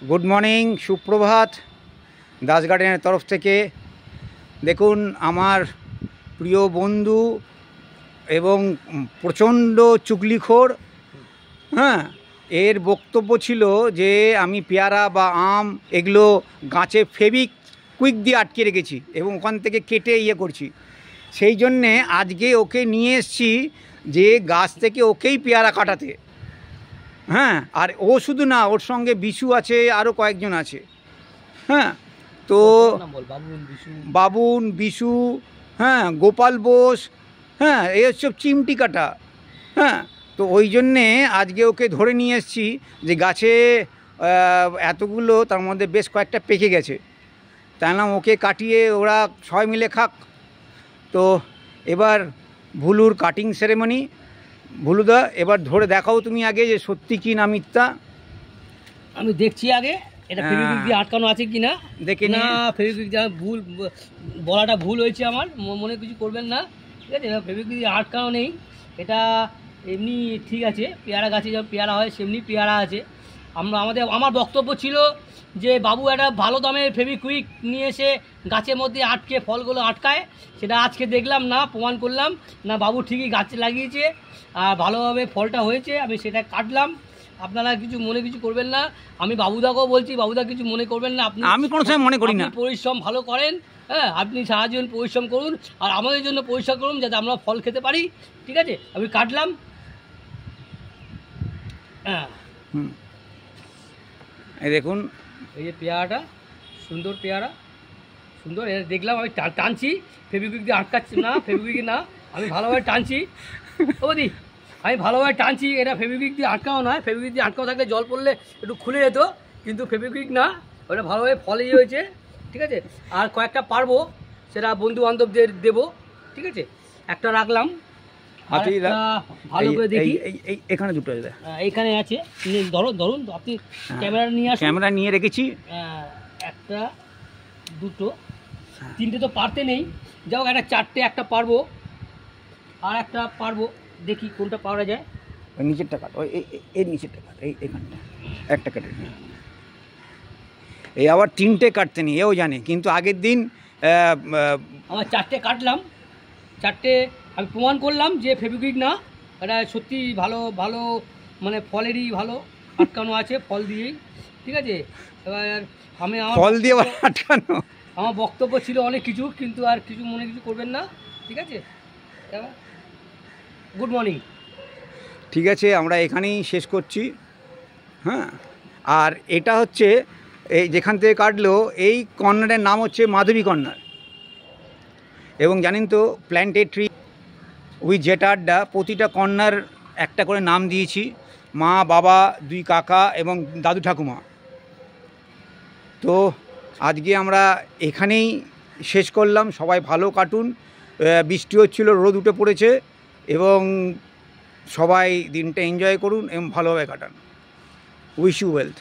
Good morning, সুপ্রভাত। দাস গার্ডেনের তরফ থেকে দেখুন আমার প্রিয় বন্ধু এবং প্রচণ্ড চুগলিখোর, হ্যাঁ, এর বক্তব্য ছিল যে আমি পেয়ারা বা আম এগুলো গাছে ফেভিকুইক দিয়ে আটকে রেখেছি এবং ওখান থেকে কেটে করছি। সেই জন্যে আজকে ওকে নিয়ে এসেছি যে গাছ থেকে ওকেই পেয়ারা কাটাতে। হ্যাঁ, আর ও শুধু না, ওর সঙ্গে বিশু আছে, আরও কয়েকজন আছে। হ্যাঁ, তো বাবুন, বিশু, হ্যাঁ, গোপাল বোস, হ্যাঁ, এইসব চিমটি কাটা। হ্যাঁ, তো ওই জন্যে আজকে ওকে ধরে নিয়ে এসেছি যে গাছে এতগুলো, তার মধ্যে বেশ কয়েকটা পেকে গেছে, তাই না ওকে কাটিয়ে ওরা সবাই মিলে খাক। তো এবার ভুলুর কাটিং সেরেমনি। ভুলুদা, এবার ধরে দেখাও তুমি আগে যে সত্যি কি না মিথ্যা। আমি দেখছি আগে এটা ফেভিকুইক দিয়ে আটকানো আছে কি না, দেখে না। ফেভিকুইক দিয়ে ভুল বলাটা ভুল হয়েছে আমার, মনে কিছু করবেন না, ঠিক আছে। ফেভিকুইক দিয়ে আটকানো নেই, এটা এমনি ঠিক আছে। পেয়ারা গাছে যেমন পেয়ারা হয় সেমনি পেয়ারা আছে। আমার বক্তব্য ছিল যে বাবু একটা ভালো দামের ফেভিকুইক নিয়ে এসে গাছের মধ্যে আটকে ফলগুলো আটকায়, সেটা আজকে দেখলাম না, প্রমাণ করলাম না, বাবু ঠিকই গাছে লাগিয়েছে আর ভালোভাবে ফলটা হয়েছে। আমি সেটা কাটলাম, আপনারা কিছু মনে কিছু করবেন না। আমি বাবুদাকেও বলছি, বাবুদা কিছু মনে করবেন না। আমি কোনো সময় মনে করি না। পরিশ্রম ভালো করেন, হ্যাঁ, আপনি সারা জীবন পরিশ্রম করুন আর আমাদের জন্য পরিশ্রম করুন যাতে আমরা ফল খেতে পারি, ঠিক আছে। আমি কাটলাম, হ্যাঁ। এই দেখুন, এই যে পেয়ারাটা, সুন্দর পেয়ারা, সুন্দর। এটা দেখলাম, আমি টানছি, ফেভিকুইক দিয়ে আটকাচ্ছি না, ফেভিকুইক না, আমি ভালোভাবে টানছি। ও দি, আমি ভালোভাবে টানছি, এটা ফেভিকুইক দিয়ে আটকাও নয়। ফেভিকুইক দিয়ে আটকাও থাকলে জল পড়লে একটু খুলে যেত, কিন্তু ফেভিকুইক না, ওটা ভালোভাবে ফলেই হয়েছে, ঠিক আছে। আর কয়েকটা পারবো, সেটা বন্ধু বান্ধবদের দেবো, ঠিক আছে। একটা রাখলাম, ভালো করে দেখি। এখানে দুটো এইখানে আছে, ধরুন আপনি ক্যামেরা নিয়ে আসুন। ক্যামেরা নিয়ে রেখেছি, একটা, দুটো, তিনটে তো পারতে নেই, যাও একটা চারটে, একটা পারবো আর একটা পারবো, দেখি কোনটা পাওয়া যায়। ওই নিচেরটা কাট, ওই এর নিচেরটা কাট, এইখানটা একটা কাটে। এই আবার তিনটে কাটতে নেই, এও জানে, কিন্তু আগের দিন আমার চারটে কাটলাম, চারটে আমি প্রমাণ করলাম যে ফেভিকুইক না, এটা সত্যি ভালো ভালো মানে ফলেরই ভালো আটকানো আছে, ফল দিয়েই, ঠিক আছে। এবার আমি ফল দিয়ে আটকানো, আমার বক্তব্য ছিল অনেক কিছু, কিন্তু আর কিছু মনে কিছু করবেন না, ঠিক আছে। Good morning. ঠিক আছে, আমরা এখানেই শেষ করছি। হ্যাঁ, আর এটা হচ্ছে এই যেখান থেকে কাটলো, এই কর্নারের নাম হচ্ছে মাধবী কর্নার। এবং জানেন তো, প্ল্যান্টেড ট্রি উইথ জেট আড্ডা, প্রতিটা কর্নার একটা করে নাম দিয়েছি, মা, বাবা, দুই কাকা এবং দাদু ঠাকুমা। তো আজকে আমরা এখানেই শেষ করলাম। সবাই ভালো কাটুন। বৃষ্টি হচ্ছিল, রোদ উঠে পড়েছে, এবং সবাই দিনটা এনজয় করুন এবং ভালোভাবে কাটান। Wish you wealth.